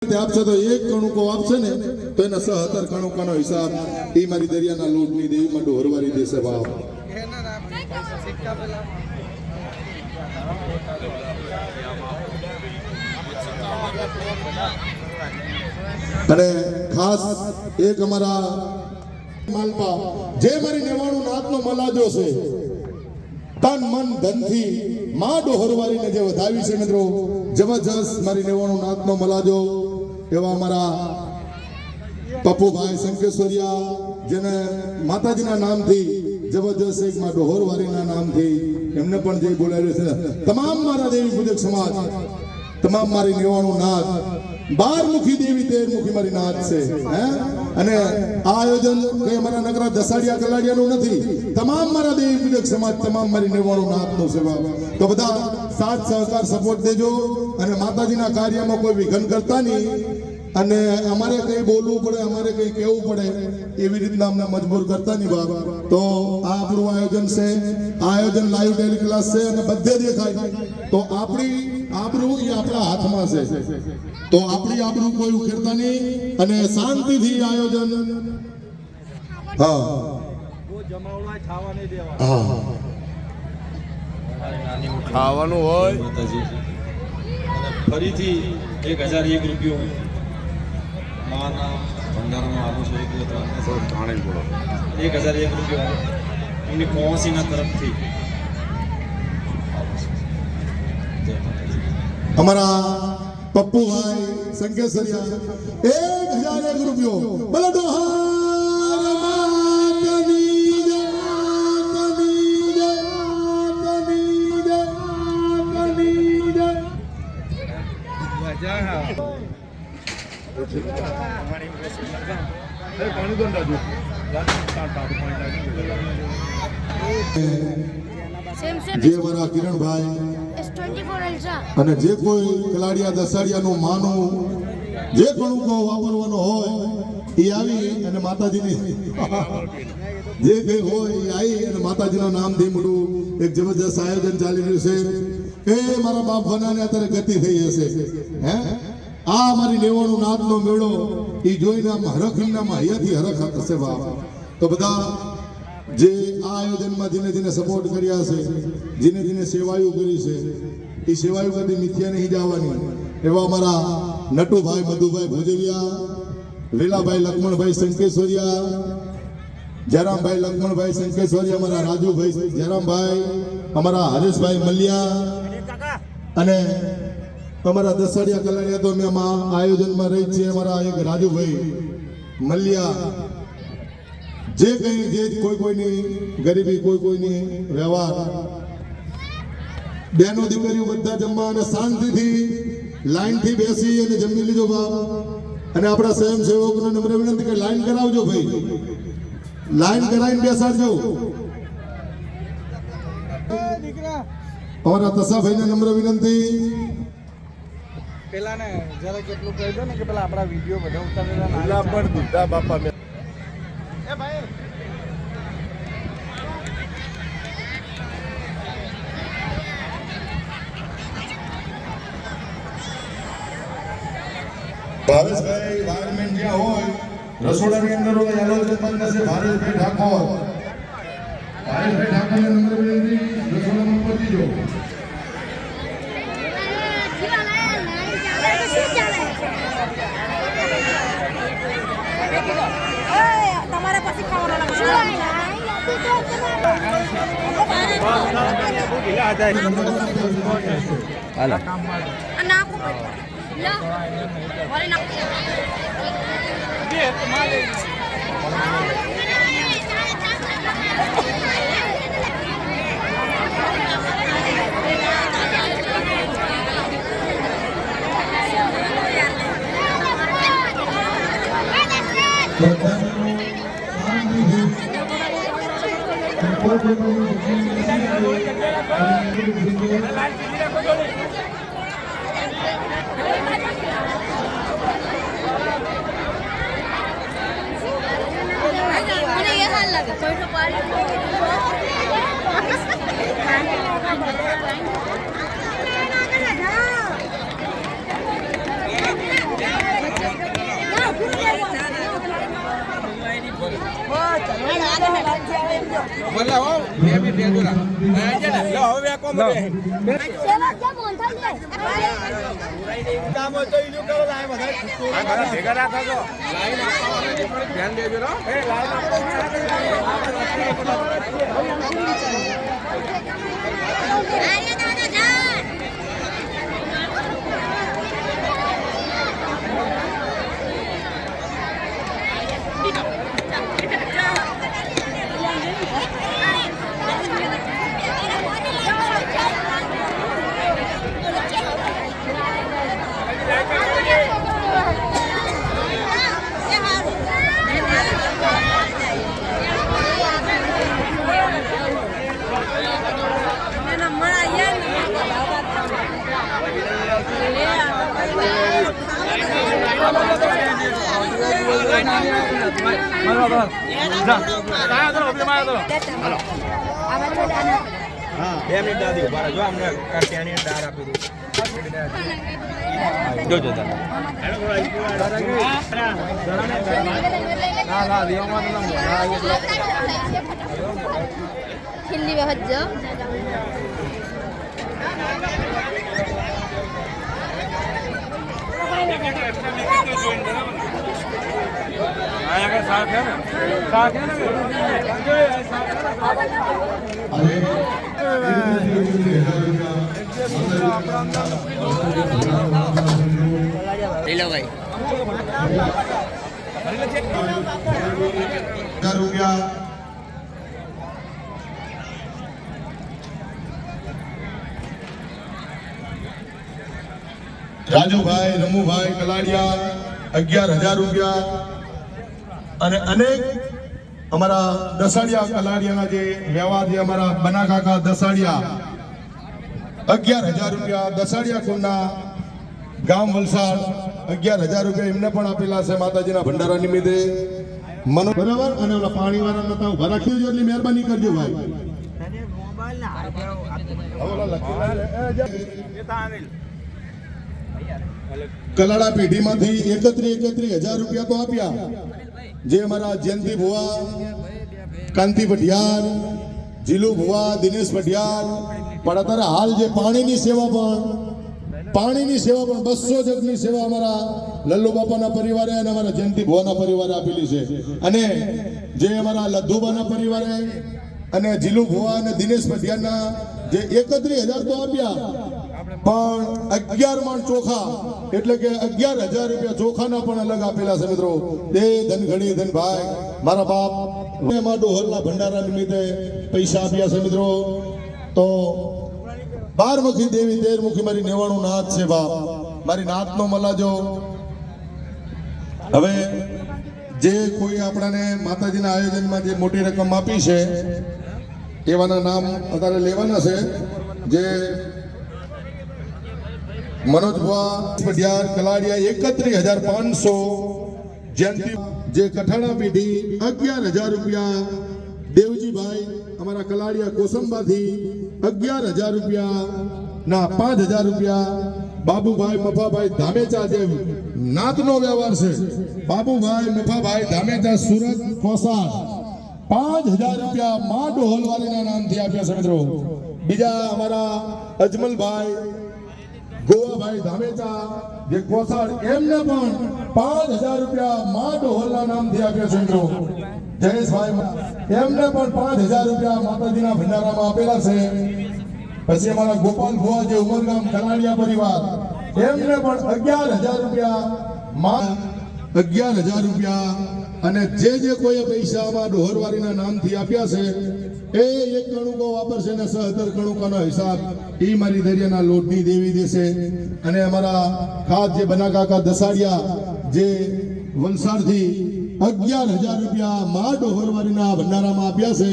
આપશે તો એક કણુકો આપશે ને તો એના 17 કણુકાનો હિસાબ એ મારી દરિયાના લૂંટની દેવીમાં ડોહરવારી દેશે ભાવ. અને ખાસ એક અમારા માલપા જે મારી 99 નાથનો મલાજો છે, તન મન ધનથી માં ડોહરવારીને જે વધાવી છે મિત્રો, જબરજસ્ત મારી 99 નાથનો મલાજો એવા અમારા પપ્પુભાઈ શંકેશ્વરિયા, જેને માતાજીના નામથી જબરજસ્ત એક માં ડોહરવારીના નામથી એમને પણ જે બોલાવ્યું છે, તમામ મારા દેવી પૂજક સમાજ, તમામ મારી 99 નાથ, 12 મુખી દેવી 13 મુખી મારી નાથ છે. અને આ આયોજન કઈ અમારા નગરા દસાડિયા કલાડિયાનું નથી, તમામ મારા દેવી પૂજક સમાજ, તમામ મારી 99 નાથનો સેવા. તો બધા સાથ સહકાર સપોર્ટ દેજો અને માતાજીના કાર્યમાં કોઈ વિઘન કરતા નહીં. અને અમારે કઈ બોલવું પડે, અમારે કઈ કહેવું પડે એવી રીતના અમને મજબૂર કરતા નહીં બાપ. તો આ આપણું આયોજન છે, આયોજન લાઈવ ટેલિક્લાસ છે અને બધે દેખાય. તો આપણી આબરૂ એ આપણા હાથમાં છે, તો આપણી આબરૂ કોઈ ઉકેરતા નહીં અને શાંતિથી આયોજન. હા હા ખાવાનું હોય ફરીથી 1001 રૂપિયો માના ભંડારામાં આવું છે. 1001 રૂપિયો એમની કોસીના તરફથી અમારા પપ્પુભાઈ શંકેશ્વરિયા 1001 રૂપિયો. બોલો ડોહાર માતાની જય, માતાની જય, માતાની જય, માતાની જય. જે મારા કિરણભાઈ અને જે કોઈ કલાડિયા દસાડિયાનું માનું જે પણ વાપરવાનો હોય એ આવી અને માતાજીની જે કઈ હોય એ આવી અને માતાજીના નામથી મોટું એક જબરજસ્ત આયોજન ચાલી રહ્યું છે. એ મારા બાપ બનાને અત્યારે ગતિ થઈ હશે. આ મારી 99 નાથનો મેળો એ જોઈને આમ હરખીનામાં હૈયાથી હરખ થશે બાપ. તો બધા જે આ આયોજનમાં જેને જેને સપોર્ટ કર્યા છે, જેને જેને સેવાયું કરી છે, એ સેવાયું કદી મિથ્યા નહીં જવાની. એવા અમારા નટુભાઈ મધુભાઈ ભોજવિયા, લીલાભાઈ લક્ષ્મણભાઈ શંકેશ્વરિયા, જયરામભાઈ લક્ષ્મણભાઈ શંકેશ્વરિયા, અમારા રાજુભાઈ જયરામભાઈ, અમારા હરેશભાઈ મલિયા અને અમારા દસાડિયા કલાડિયા. તો અમે આમાં આયોજનમાં રહી છીએ. અમારા એક રાજુભાઈ મલિયા, જે કઈ જે કોઈ કોઈની ગરીબી, કોઈ કોઈની વ્યવહાર, બેનો દીકરીઓ બધા જમવા અને શાંતિથી લાઈનથી બેસી અને જમી લીધો બાપ. અને આપણા સ્વયંસેવકોને નમ્ર વિનંતી કે લાઈન કરાવજો ભાઈ, લાઈન કરાવીને બેસાડજો. અમારા તસાભાઈને નમ્ર વિનંતી. પેલા ને જરા કેટલું કહી દો ને કે પેલા આપણા વિડીયો બધા ઉતારેલા પણ દીધા બાપા. એ ભાઈ ભાવેશભાઈ વાયરમેન જ્યાં હોય રસોડાની અંદર હોય આલોચન બંધ થશે. ભાવેશભાઈ ઠાકોર, ભાવેશભાઈ ઠાકોરને નમ્ર વિનંતી રસોડામાં પહોંચી જાઓ. તમારે પછી ખાવાનું મને ये हाल लगे कोई तो पारी ભલે હો બે બી દેજો લા લો હવે કોમ રે સેવા કેમ મોંથા લે કામ તો ઈનું કરો લાય બધા આ બધા ભેગા રાખો છો લાઈન આપવાનું ધ્યાન દેજો રો એ લાઈન આર્ય દાદા જાન બે મિનિટ દાદી ઉભા રહેજો અમને ત્યાંની દાર આપી દઉં જોજો દાદા ખીલ્લી વહજ રાજુભાઈ રમુભાઈ કલાડિયા 11,000 રૂપિયા અને અનેક અમારા દસાડિયા કલાડિયાના જે વ્યવહાર જે અમારા બનાકાકા દસાડિયા 11,000 રૂપિયા દસાડિયા કુંડના ગામ વલસાડ 11,000 રૂપિયા એમને પણ આપેલા છે માતાજીના ભંડારા નિમિત્તે મનો બરાબર અને ઓલા પાણી વાળા નતા ઉભા રાખી દેજો એટલી મહેરબાની કરજો ભાઈ કલાડા પેઢીમાંથી 31,000 રૂપિયા તો આપ્યા જે અમારા જયંતિ ભુવા કાંતિ ભટિયાર જીલુ ભુવા દિનેશ ભટિયાર પણ અત્યારે હાલ જે પાણીની સેવા પણ 200 જગની સેવા અમારા લલ્લુ બાપાના પરિવારે અને અમારા જયંતિ ભુવાના પરિવારે આપેલી છે અને જે અમારા લદ્ધુબાના પરિવારે અને જીલુ ભુવા અને દિનેશ ભટિયારના જે 31,000 તો આપ્યા પણ 11 મણ ચોખા એટલે કે 11,000 રૂપિયા ચોખાના પણ અલગ આપેલા છે મિત્રો એ ધનઘડી ધનભાઈ મારા બાપ એમાં ડોહલના ભંડારા નિમિત્તે પૈસા આપ્યા છે મિત્રો તો 12મુખી દેવી 13મુખી મારી 99 નાથ છે બાપ મારી નાથનો મલાજો હવે જે કોઈ આપણાને માતાજીના આયોજનમાં જે મોટી રકમ આપી છે એવાના નામ અત્યારે લેવાના છે જે मनोज बुआ पटियार कलाड़िया 31,500 जयंती जे कठाड़ा पीढ़ी 11,000 रुपया देवजी भाई हमारा कलाड़िया कोसंबा थी 11,000 रुपया ना 5,000 रुपया बाबूभाई मफाभाई धामेचा जे नातनो व्यवहार से बाबूभाई मफाभाई धामेचा सूरत कोसाड 5,000 रुपया मां डोहल वाले नाम थी आप्या છે મિત્રો બીજા અમારા અજમલભાઈ ગોવાભાઈ ધામેચા જે કોસાડ એમને પણ 5,000 રૂપિયા માં ડોહલના નામથી આપ્યા છે મિત્રો જયેશભાઈ એમને પણ 5,000 રૂપિયા માતાજીના ભંડારામાં આપેલા છે પછી અમારા ગોપાલ ભુવા જે ઉમરગામ કલાડિયા પરિવાર એમને પણ 11,000 રૂપિયા માં 11,000 રૂપિયા અને જે કોઈ પૈસામાં ડોહરવારીના નામથી આપ્યા છે એ એક કણુકો વાપરશે ને 17 કણુકાનો હિસાબ ઈ મારી દરિયાના લોટની દેવી દેશે અને અમારા ખાસ જે બનાકાકા દસાડિયા જે વલસાડથી 11,000 રૂપિયા માં ડોહરવારીના ભંડારામાં આપ્યા છે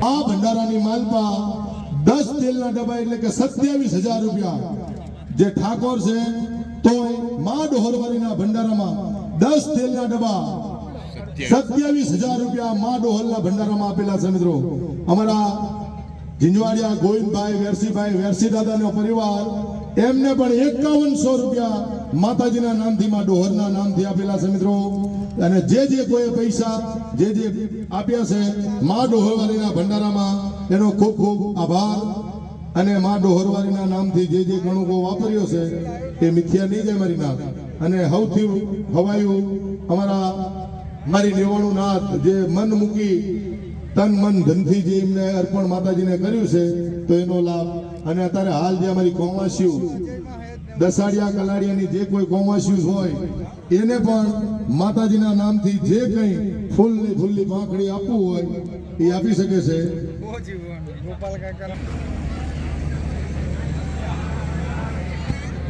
આ ભંડારાની માલપા 10 તેલના ડબ્બા એટલે કે 27,000 રૂપિયા જે ઠાકોર છે તો માં ડોહરવારીના ભંડારામાં 10 તેલના ડબ્બા 27,000 રૂપિયા માં ડોહલના ભંડારામાં આપેલા છે મિત્રો અમારા ઝીંઝવાડિયા ગોવિંદભાઈ વેરસીભાઈ વેરસી દાદાનો પરિવાર એમને પણ 5100 રૂપિયા માતાજીના નામથી માં ડોહરના નામથી આપેલા છે મિત્રો. અને જે કોઈ પૈસા જે આપ્યા છે માં ડોહરવાળીના ભંડારામાં એનો ખૂબ ખૂબ આભાર. અને માં ડોહરવાળીના નામથી જે ગણુકો વાપર્યો છે એ મિથ્યા નહીં જાય મારી નાથ. અને સૌથી હવાયું અમારા મારી નેવાણું નાથ જે મન મૂકી તન મન ધનથી જે એમને અર્પણ માતાજીને કર્યું છે તો એનો લાભ. અને અત્યારે હાલ જે અમારી કોમાસીઓ દસાડિયા કલાડિયાની જે કોઈ કોમાસીઓ હોય એને પણ માતાજીના નામથી જે કંઈ ફૂલની પાંખડી આપવું હોય એ આપી શકે છે.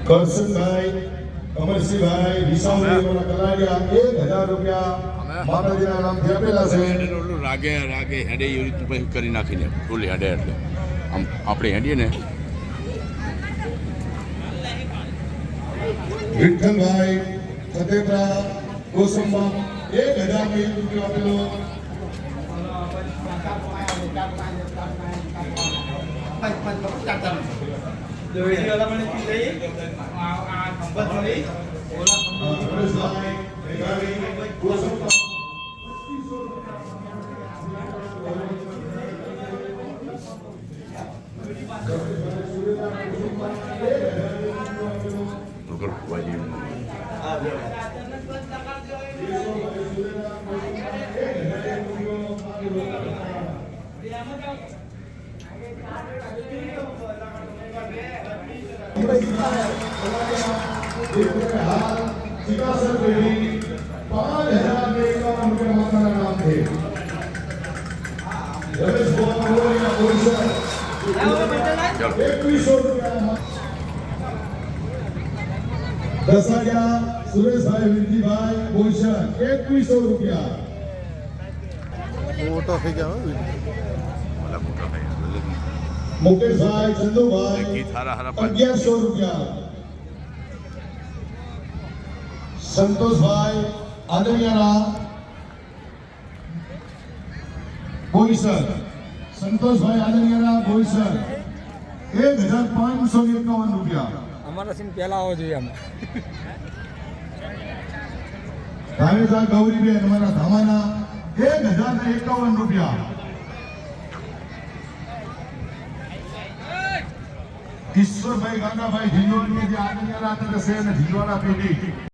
કરશનભાઈ, અમરસિંહભાઈ, વિશાલભાઈ કલાડિયા 1000 રૂપિયા માતાજીના નામથી આપેલા છે. રાગે હેડે એવી રીતે પછી કરી નાખીને ફૂલ હેડે એટલે આમ આપણે હેડીએ ને. વિઠ્ઠલભાઈ ફતેપરા કોસંબા 1000 રૂપિયા આપેલો. દસાડિયા સુરેશભાઈ વિરજીભાઈ ભૂષણ 2100 રૂપિયા. મુકેશભાઈ ચંદુભાઈ 1100 રૂપિયા. સંતોષભાઈ આદરિયારા બોઈસર 1551 રૂપિયા. અમારા સીન પહેલા આવવો જોઈએ આમાં. ધામેજા ગૌરીબેન અમારા ધામાના 1051 રૂપિયા. ઈશ્વરભાઈ ગાંડાભાઈ જીજોડી જે આદિયારા છે અને જીજવાડા પેઢી